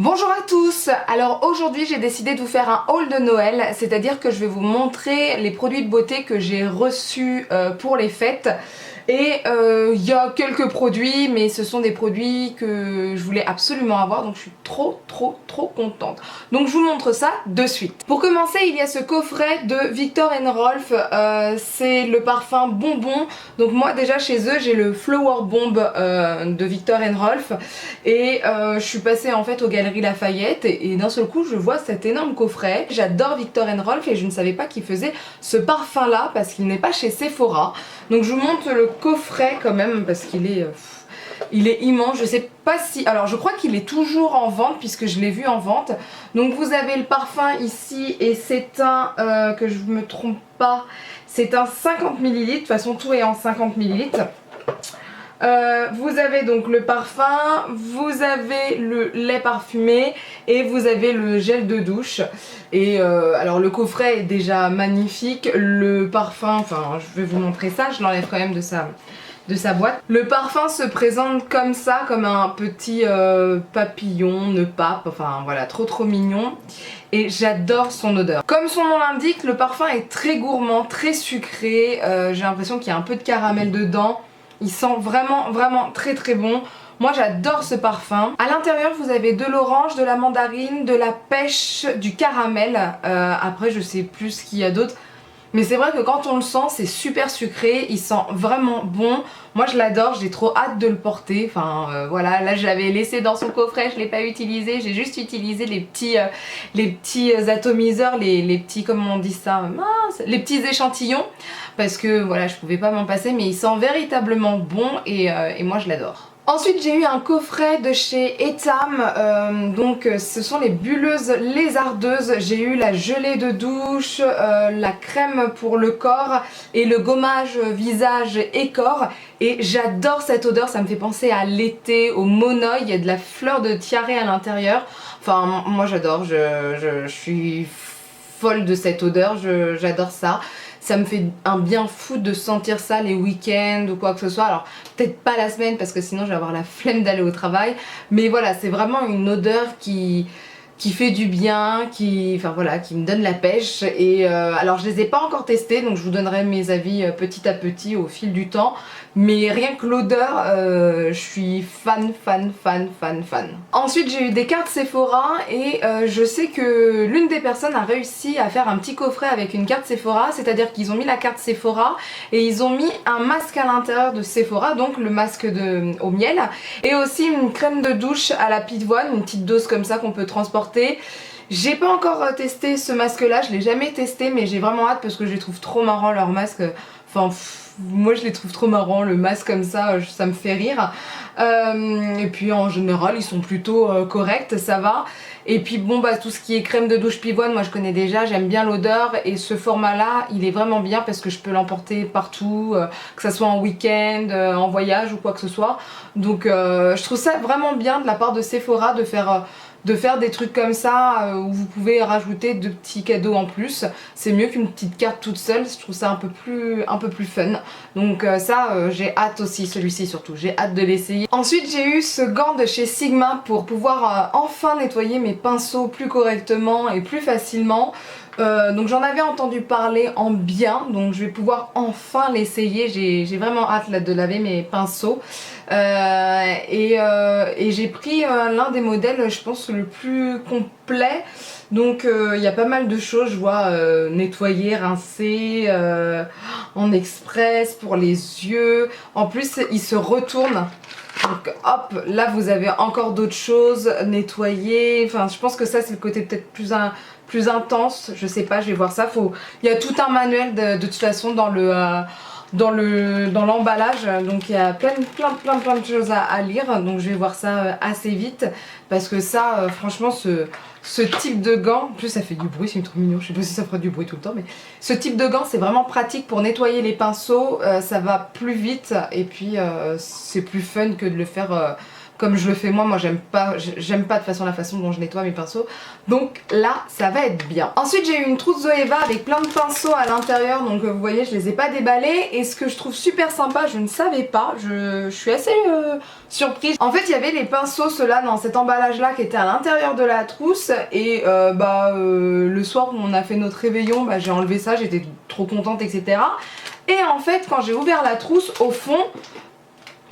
Bonjour à tous. Alors aujourd'hui j'ai décidé de vous faire un haul de Noël, c'est-à-dire que je vais vous montrer les produits de beauté que j'ai reçus pour les fêtes. Et il y a quelques produits, mais ce sont des produits que je voulais absolument avoir, donc je suis trop contente. Donc je vous montre ça de suite. Pour commencer, il y a ce coffret de Viktor & Rolf, c'est le parfum bonbon. Donc moi déjà chez eux j'ai le Flower Bomb de Viktor & Rolf, et je suis passée en fait aux Galeries Lafayette et d'un seul coup je vois cet énorme coffret. J'adore Viktor & Rolf et je ne savais pas qu'ils faisaient ce parfum là parce qu'il n'est pas chez Sephora. Donc je vous montre le coffret quand même parce qu'il est, il est immense. Je sais pas si... Alors je crois qu'il est toujours en vente puisque je l'ai vu en vente. Donc vous avez le parfum ici et c'est un, que je ne me trompe pas, c'est un 50 ml. De toute façon tout est en 50 ml. Vous avez donc le parfum, vous avez le lait parfumé et vous avez le gel de douche. Et alors le coffret est déjà magnifique, le parfum, enfin je vais vous montrer ça, je l'enlève quand même de sa boîte. Le parfum se présente comme ça, comme un petit papillon, nœud pape, enfin voilà, trop mignon. Et j'adore son odeur. Comme son nom l'indique, le parfum est très gourmand, très sucré, j'ai l'impression qu'il y a un peu de caramel dedans. Il sent vraiment très bon. Moi j'adore ce parfum. À l'intérieur vous avez de l'orange, de la mandarine, de la pêche, du caramel. Après je sais plus ce qu'il y a d'autre. Mais c'est vrai que quand on le sent c'est super sucré, il sent vraiment bon. Moi je l'adore, j'ai trop hâte de le porter. Enfin voilà, là je l'avais laissé dans son coffret, je l'ai pas utilisé. J'ai juste utilisé les petits atomiseurs, les petits, comment on dit ça, mince, les petits échantillons. Parce que voilà, je pouvais pas m'en passer, mais il sent véritablement bon et moi je l'adore. Ensuite j'ai eu un coffret de chez Etam, donc ce sont les bulleuses lézardeuses. J'ai eu la gelée de douche, la crème pour le corps et le gommage visage et corps. Et j'adore cette odeur, ça me fait penser à l'été, au monoï, il y a de la fleur de tiare à l'intérieur. Enfin moi j'adore, je suis folle de cette odeur, j'adore ça. Ça me fait un bien fou de sentir ça les week-ends ou quoi que ce soit. Alors peut-être pas la semaine parce que sinon je vais avoir la flemme d'aller au travail. Mais voilà, c'est vraiment une odeur qui fait du bien, enfin voilà, qui me donne la pêche. Et alors je les ai pas encore testés, donc je vous donnerai mes avis petit à petit au fil du temps. Mais rien que l'odeur, je suis fan. Ensuite j'ai eu des cartes Sephora et je sais que l'une des personnes a réussi à faire un petit coffret avec une carte Sephora, c'est-à-dire qu'ils ont mis la carte Sephora et ils ont mis un masque à l'intérieur de Sephora, donc le masque au miel, et aussi une crème de douche à la pivoine, une petite dose comme ça qu'on peut transporter. J'ai pas encore testé ce masque là, je l'ai jamais testé, mais j'ai vraiment hâte parce que je les trouve trop marrants leurs masques. Enfin moi je les trouve trop marrants, le masque comme ça me fait rire. Et puis en général ils sont plutôt corrects, ça va. Et puis bon bah tout ce qui est crème de douche pivoine, moi je connais déjà, j'aime bien l'odeur. Et ce format là il est vraiment bien parce que je peux l'emporter partout, que ça soit en week-end, en voyage ou quoi que ce soit. Donc je trouve ça vraiment bien de la part de Sephora de faire des trucs comme ça où vous pouvez rajouter de petits cadeaux en plus. C'est mieux qu'une petite carte toute seule, je trouve ça un peu plus fun. Donc ça j'ai hâte aussi, celui-ci surtout, j'ai hâte de l'essayer. Ensuite j'ai eu ce gant de chez Sigma pour pouvoir enfin nettoyer mes pinceaux plus correctement et plus facilement. Donc j'en avais entendu parler en bien, donc je vais pouvoir enfin l'essayer. J'ai vraiment hâte là, de laver mes pinceaux. Et j'ai pris l'un des modèles, je pense, le plus complet. Donc il y a pas mal de choses, je vois nettoyer, rincer, en express pour les yeux. En plus il se retourne. Donc hop, là vous avez encore d'autres choses, nettoyer. Enfin je pense que ça c'est le côté peut-être plus intense, je sais pas, je vais voir ça. Il y a tout un manuel de toute façon dans l'emballage, donc il y a plein de choses à lire, donc je vais voir ça assez vite parce que ça franchement ce type de gant, en plus ça fait du bruit, c'est trop mignon, je sais pas si ça fera du bruit tout le temps, mais ce type de gant c'est vraiment pratique pour nettoyer les pinceaux, ça va plus vite et puis c'est plus fun que de le faire comme je le fais moi j'aime pas de façon la façon dont je nettoie mes pinceaux. Donc là ça va être bien. Ensuite j'ai eu une trousse Zoeva avec plein de pinceaux à l'intérieur, donc vous voyez je les ai pas déballés, et ce que je trouve super sympa, je ne savais pas, je suis assez surprise. En fait il y avait les pinceaux ceux-là dans cet emballage là qui étaient à l'intérieur de la trousse, et le soir où on a fait notre réveillon, j'ai enlevé ça, j'étais trop contente, etc. Et en fait quand j'ai ouvert la trousse, au fond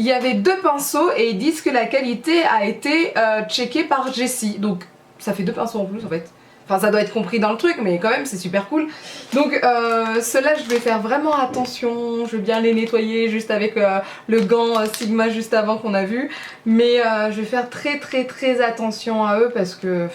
il y avait 2 pinceaux et ils disent que la qualité a été checkée par Jessie. Donc ça fait 2 pinceaux en plus en fait. Enfin ça doit être compris dans le truc, mais quand même c'est super cool. Donc ceux-là je vais faire vraiment attention, je vais bien les nettoyer juste avec le gant Sigma juste avant qu'on a vu. Mais je vais faire très attention à eux parce que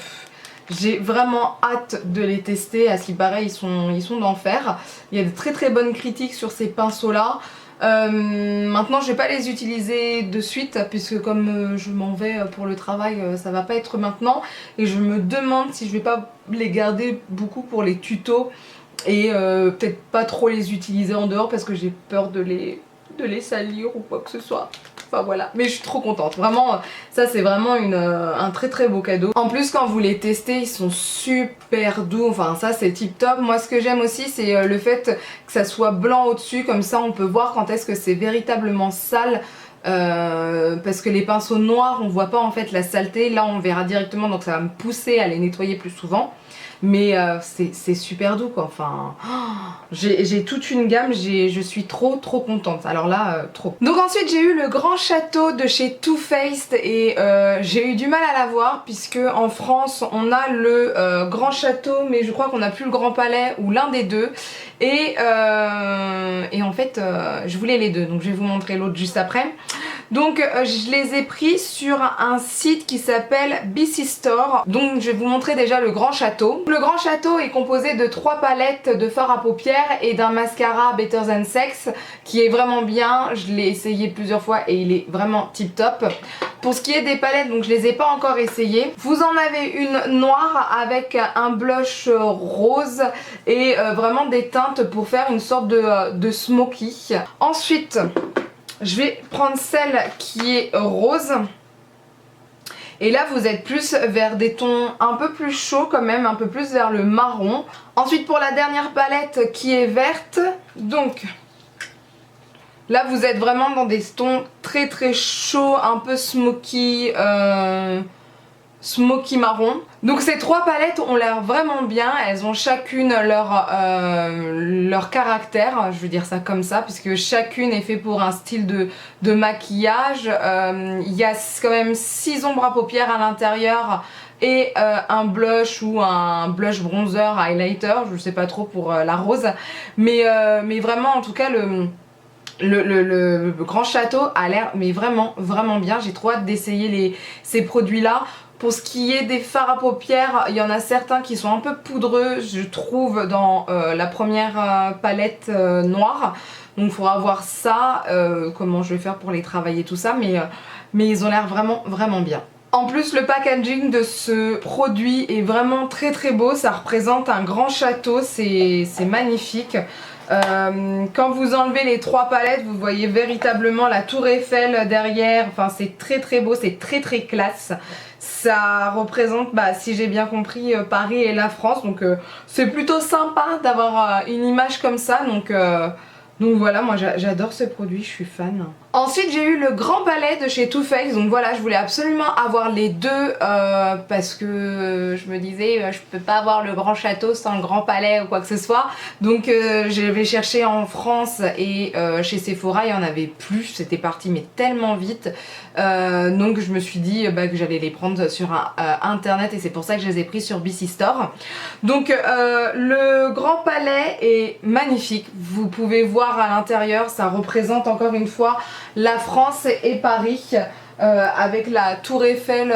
j'ai vraiment hâte de les tester. À ce qui paraît ils sont d'enfer. Il y a de très bonnes critiques sur ces pinceaux là. Maintenant je vais pas les utiliser de suite puisque comme je m'en vais pour le travail, ça va pas être maintenant, et je me demande si je vais pas les garder beaucoup pour les tutos et peut-être pas trop les utiliser en dehors parce que j'ai peur de les salir ou quoi que ce soit. Enfin voilà, mais je suis trop contente, vraiment ça c'est vraiment un très beau cadeau. En plus quand vous les testez ils sont super doux, enfin ça c'est tip top. Moi ce que j'aime aussi c'est le fait que ça soit blanc au dessus, comme ça on peut voir quand est-ce que c'est véritablement sale. Parce que les pinceaux noirs on voit pas en fait la saleté, là on verra directement, donc ça va me pousser à les nettoyer plus souvent. Mais c'est super doux quoi, enfin j'ai toute une gamme, je suis trop contente, alors là trop. Donc ensuite j'ai eu le grand château de chez Too Faced et j'ai eu du mal à l'avoir puisque en France on a le grand château mais je crois qu'on n'a plus le grand palais ou l'un des deux, et en fait je voulais les deux, donc je vais vous montrer l'autre juste après. Donc je les ai pris sur un site qui s'appelle BC Store. Donc je vais vous montrer déjà le grand château. Le grand château est composé de 3 palettes de fard à paupières et d'un mascara Better Than Sex qui est vraiment bien. Je l'ai essayé plusieurs fois et il est vraiment tip top. Pour ce qui est des palettes, donc je les ai pas encore essayées. Vous en avez une noire avec un blush rose et vraiment des teintes pour faire une sorte de smoky. Ensuite je vais prendre celle qui est rose. Et là vous êtes plus vers des tons un peu plus chauds quand même, un peu plus vers le marron. Ensuite pour la dernière palette qui est verte, donc là vous êtes vraiment dans des tons très chauds, un peu smoky, smoky marron. Donc ces 3 palettes ont l'air vraiment bien, elles ont chacune leur caractère, je veux dire ça comme ça, puisque chacune est faite pour un style de maquillage. Il y a quand même 6 ombres à paupières à l'intérieur et un blush ou un blush bronzer highlighter, je sais pas trop pour la rose, mais vraiment en tout cas le grand château a l'air mais vraiment bien. J'ai trop hâte d'essayer ces produits là. Pour ce qui est des fards à paupières, il y en a certains qui sont un peu poudreux, je trouve, dans la première palette noire. Donc il faudra voir ça, comment je vais faire pour les travailler tout ça, mais ils ont l'air vraiment bien. En plus le packaging de ce produit est vraiment très beau, ça représente un grand château, c'est magnifique. Quand vous enlevez les 3 palettes, vous voyez véritablement la tour Eiffel derrière, enfin c'est très beau, c'est très classe. Ça représente, si j'ai bien compris, Paris et la France, donc c'est plutôt sympa d'avoir une image comme ça, donc voilà, moi j'adore ce produit, je suis fan. Ensuite j'ai eu le grand palais de chez Too Faced, donc voilà, je voulais absolument avoir les deux parce que je me disais je peux pas avoir le grand château sans le grand palais ou quoi que ce soit, donc j'avais cherché en France et chez Sephora il y en avait plus, c'était parti mais tellement vite, donc je me suis dit que j'allais les prendre sur internet et c'est pour ça que je les ai pris sur BC Store. Donc le grand palais est magnifique, vous pouvez voir à l'intérieur, ça représente encore une fois la France et Paris, avec la tour Eiffel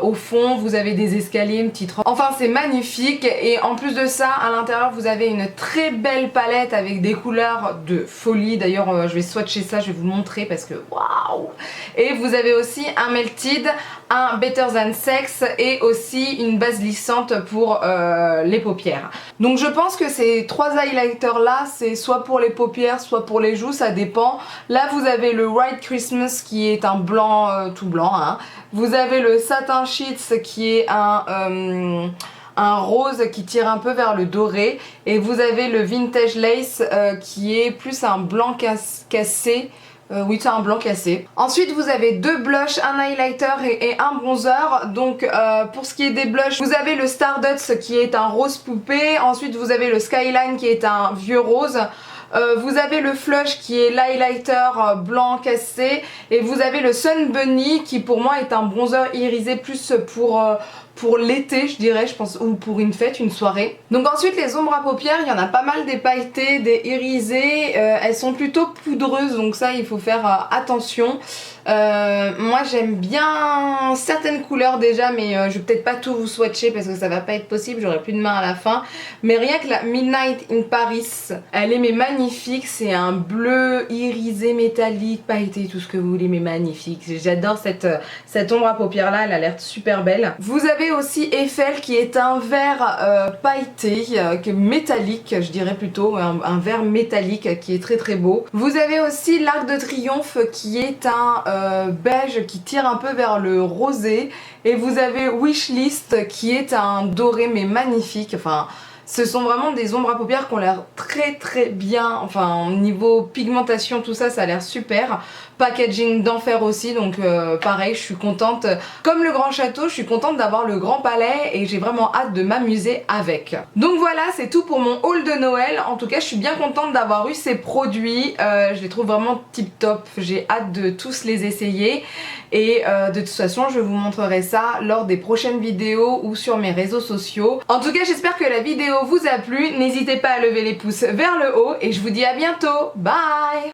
au fond, vous avez des escaliers, une petite rampe. Enfin c'est magnifique, et en plus de ça à l'intérieur vous avez une très belle palette avec des couleurs de folie. D'ailleurs je vais swatcher ça, je vais vous montrer parce que waouh. Et vous avez aussi un Melted, un Better Than Sex et aussi une base lissante pour les paupières. Donc je pense que ces 3 highlighters là c'est soit pour les paupières soit pour les joues, ça dépend. Là vous avez le White Christmas qui est un blanc tout blanc, hein. Vous avez le Satin Sheets qui est un rose qui tire un peu vers le doré, et vous avez le Vintage Lace qui est plus un blanc cassé. Oui, c'est un blanc cassé. Ensuite, vous avez deux blushs, un highlighter et un bronzer. Donc, pour ce qui est des blushs, vous avez le Stardust qui est un rose poupée. Ensuite, vous avez le Skyline qui est un vieux rose. Vous avez le Flush qui est l'highlighter blanc cassé. Et vous avez le Sun Bunny qui pour moi est un bronzer irisé plus pour l'été, je dirais, je pense, ou pour une fête, une soirée. Donc ensuite, les ombres à paupières, il y en a pas mal des pailletées, des irisées. Elles sont plutôt poudreuses, donc ça, il faut faire attention. Moi j'aime bien certaines couleurs déjà, mais je vais peut-être pas tout vous swatcher parce que ça va pas être possible, j'aurai plus de main à la fin. Mais rien que la Midnight in Paris, elle est mais magnifique, c'est un bleu irisé métallique, pailleté, tout ce que vous voulez, mais magnifique. J'adore cette ombre à paupières là, elle a l'air super belle. Vous avez aussi Eiffel qui est un vert pailleté, métallique je dirais plutôt, un vert métallique qui est très très beau. Vous avez aussi l'Arc de Triomphe qui est un beige qui tire un peu vers le rosé, et vous avez Wishlist qui est un doré mais magnifique. Enfin, ce sont vraiment des ombres à paupières qui ont l'air très très bien, enfin au niveau pigmentation tout ça, ça a l'air super. Packaging d'enfer aussi, donc pareil, je suis contente. Comme le Grand Château, je suis contente d'avoir le Grand Palais et j'ai vraiment hâte de m'amuser avec. Donc voilà, c'est tout pour mon haul de Noël. En tout cas, je suis bien contente d'avoir eu ces produits. Je les trouve vraiment tip top. J'ai hâte de tous les essayer. Et de toute façon, je vous montrerai ça lors des prochaines vidéos ou sur mes réseaux sociaux. En tout cas, j'espère que la vidéo vous a plu. N'hésitez pas à lever les pouces vers le haut et je vous dis à bientôt. Bye!